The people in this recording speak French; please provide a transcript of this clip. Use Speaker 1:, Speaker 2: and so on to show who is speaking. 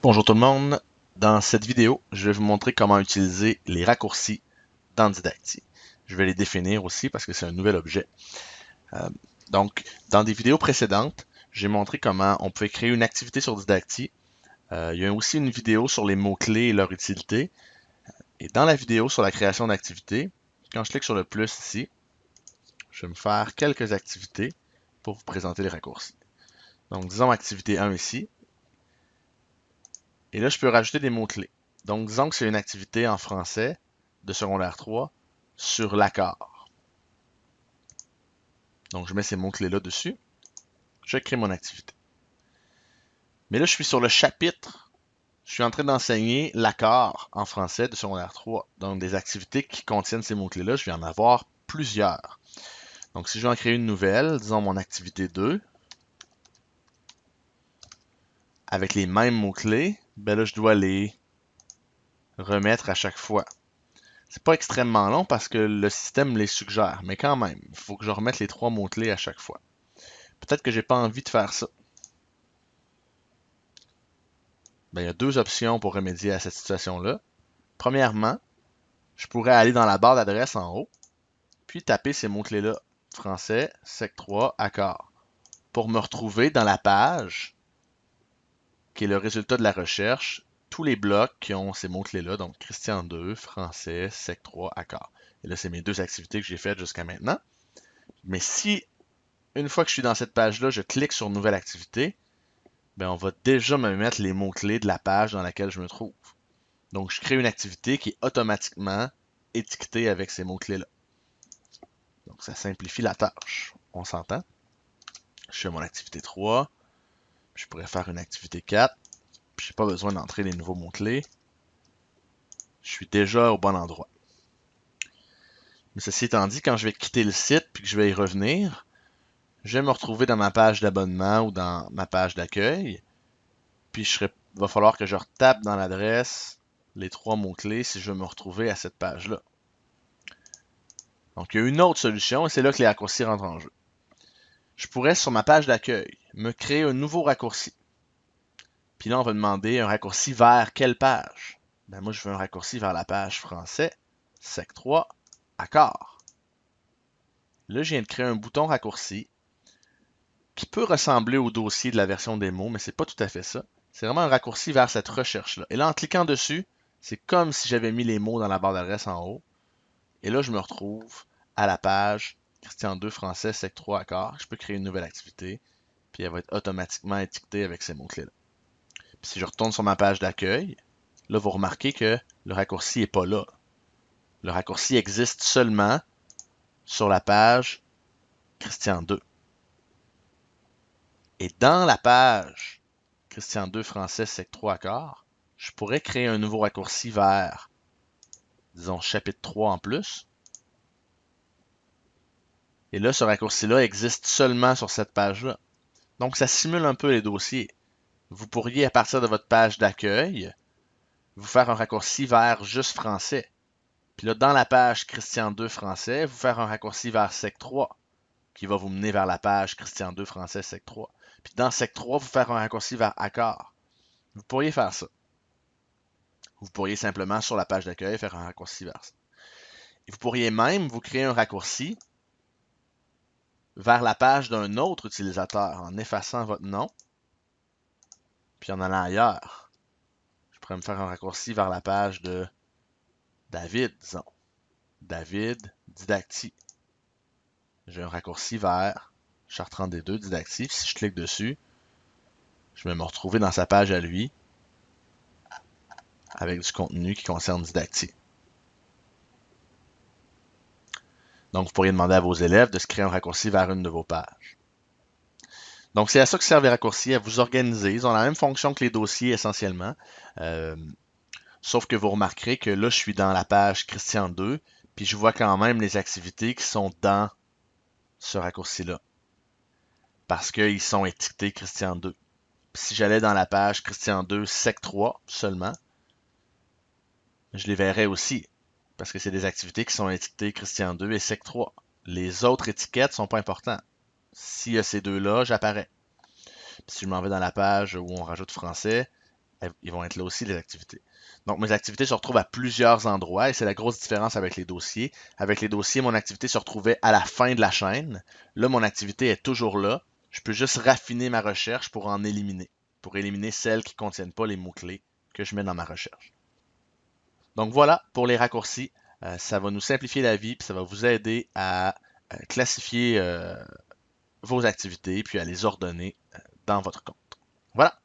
Speaker 1: Bonjour tout le monde, dans cette vidéo, je vais vous montrer comment utiliser les raccourcis dans Didacti. Je vais les définir aussi parce que c'est un nouvel objet. Donc, dans des vidéos précédentes, j'ai montré comment on pouvait créer une activité sur Didacti. Il y a aussi une vidéo sur les mots-clés et leur utilité. Et dans la vidéo sur la création d'activités, quand je clique sur le plus ici, je vais me faire quelques activités pour vous présenter les raccourcis. Donc, disons activité 1 ici. Et là, je peux rajouter des mots-clés. Donc, disons que c'est une activité en français de secondaire 3 sur l'accord. Donc, je mets ces mots-clés-là dessus. Je crée mon activité. Mais là, je suis sur le chapitre. Je suis en train d'enseigner l'accord en français de secondaire 3. Donc, des activités qui contiennent ces mots-clés-là, je vais en avoir plusieurs. Donc, si je veux en créer une nouvelle, disons mon activité 2, avec les mêmes mots-clés, ben là, je dois les remettre à chaque fois. C'est pas extrêmement long parce que le système les suggère, mais quand même, il faut que je remette les 3 mots-clés à chaque fois. Peut-être que j'ai pas envie de faire ça. Ben, il y a 2 options pour remédier à cette situation-là. Premièrement, je pourrais aller dans la barre d'adresse en haut, puis taper ces mots-clés-là, français, sec 3, accord, pour me retrouver dans la page qui est le résultat de la recherche, tous les blocs qui ont ces mots-clés-là, donc Christian 2, français, sec 3, accord. Et là, c'est mes 2 activités que j'ai faites jusqu'à maintenant. Mais si, une fois que je suis dans cette page-là, je clique sur Nouvelle activité, ben on va déjà me mettre les mots-clés de la page dans laquelle je me trouve. Donc, je crée une activité qui est automatiquement étiquetée avec ces mots-clés-là. Donc, ça simplifie la tâche. On s'entend? Je fais mon activité 3. Je pourrais faire une activité 4. Puis, j'ai pas besoin d'entrer les nouveaux mots-clés. Je suis déjà au bon endroit. Mais ceci étant dit, quand je vais quitter le site puis que je vais y revenir, je vais me retrouver dans ma page d'abonnement ou dans ma page d'accueil. Puis, il va falloir que je retape dans l'adresse les 3 mots-clés si je veux me retrouver à cette page-là. Donc, il y a une autre solution et c'est là que les raccourcis rentrent en jeu. Je pourrais, sur ma page d'accueil, me créer un nouveau raccourci. Puis là, on va demander un raccourci vers quelle page? Ben moi, je veux un raccourci vers la page français, sec 3, accord. Là, je viens de créer un bouton raccourci qui peut ressembler au dossier de la version démo, mais c'est pas tout à fait ça. C'est vraiment un raccourci vers cette recherche-là. Et là, en cliquant dessus, c'est comme si j'avais mis les mots dans la barre d'adresse en haut. Et là, je me retrouve à la page Christian 2 français, sec 3, accord. Je peux créer une nouvelle activité, puis elle va être automatiquement étiquetée avec ces mots-clés-là. Puis si je retourne sur ma page d'accueil, là, vous remarquez que le raccourci n'est pas là. Le raccourci existe seulement sur la page Christian 2. Et dans la page Christian 2 français, sec 3, accord, je pourrais créer un nouveau raccourci vers, disons, chapitre 3 en plus. Et là, ce raccourci-là existe seulement sur cette page-là. Donc, ça simule un peu les dossiers. Vous pourriez, à partir de votre page d'accueil, vous faire un raccourci vers juste français. Puis là, dans la page Christian 2 français, vous faire un raccourci vers sec 3, qui va vous mener vers la page Christian 2 français, sec 3. Puis dans sec 3, vous faire un raccourci vers accord. Vous pourriez faire ça. Vous pourriez simplement, sur la page d'accueil, faire un raccourci vers ça. Et vous pourriez même vous créer un raccourci vers la page d'un autre utilisateur en effaçant votre nom, puis en allant ailleurs. Je pourrais me faire un raccourci vers la page de David, disons. David Didacti. J'ai un raccourci vers Chartrand D2 Didacti. Si je clique dessus, je vais me retrouver dans sa page à lui avec du contenu qui concerne Didacti. Donc, vous pourriez demander à vos élèves de se créer un raccourci vers une de vos pages. Donc, c'est à ça que servent les raccourcis, à vous organiser. Ils ont la même fonction que les dossiers essentiellement. Sauf que vous remarquerez que là, je suis dans la page Christian 2, puis je vois quand même les activités qui sont dans ce raccourci-là. Parce qu'ils sont étiquetés Christian 2. Puis si j'allais dans la page Christian 2, sec 3 seulement, je les verrais aussi. Parce que c'est des activités qui sont étiquetées Christian 2 et sec 3. Les autres étiquettes sont pas importantes. S'il y a ces deux-là, j'apparais. Puis si je m'en vais dans la page où on rajoute français, ils vont être là aussi, les activités. Donc, mes activités se retrouvent à plusieurs endroits et c'est la grosse différence avec les dossiers. Avec les dossiers, mon activité se retrouvait à la fin de la chaîne. Là, mon activité est toujours là. Je peux juste raffiner ma recherche pour en éliminer, pour éliminer celles qui ne contiennent pas les mots-clés que je mets dans ma recherche. Donc voilà pour les raccourcis. Ça va nous simplifier la vie, puis ça va vous aider à classifier vos activités, puis à les ordonner dans votre compte. Voilà.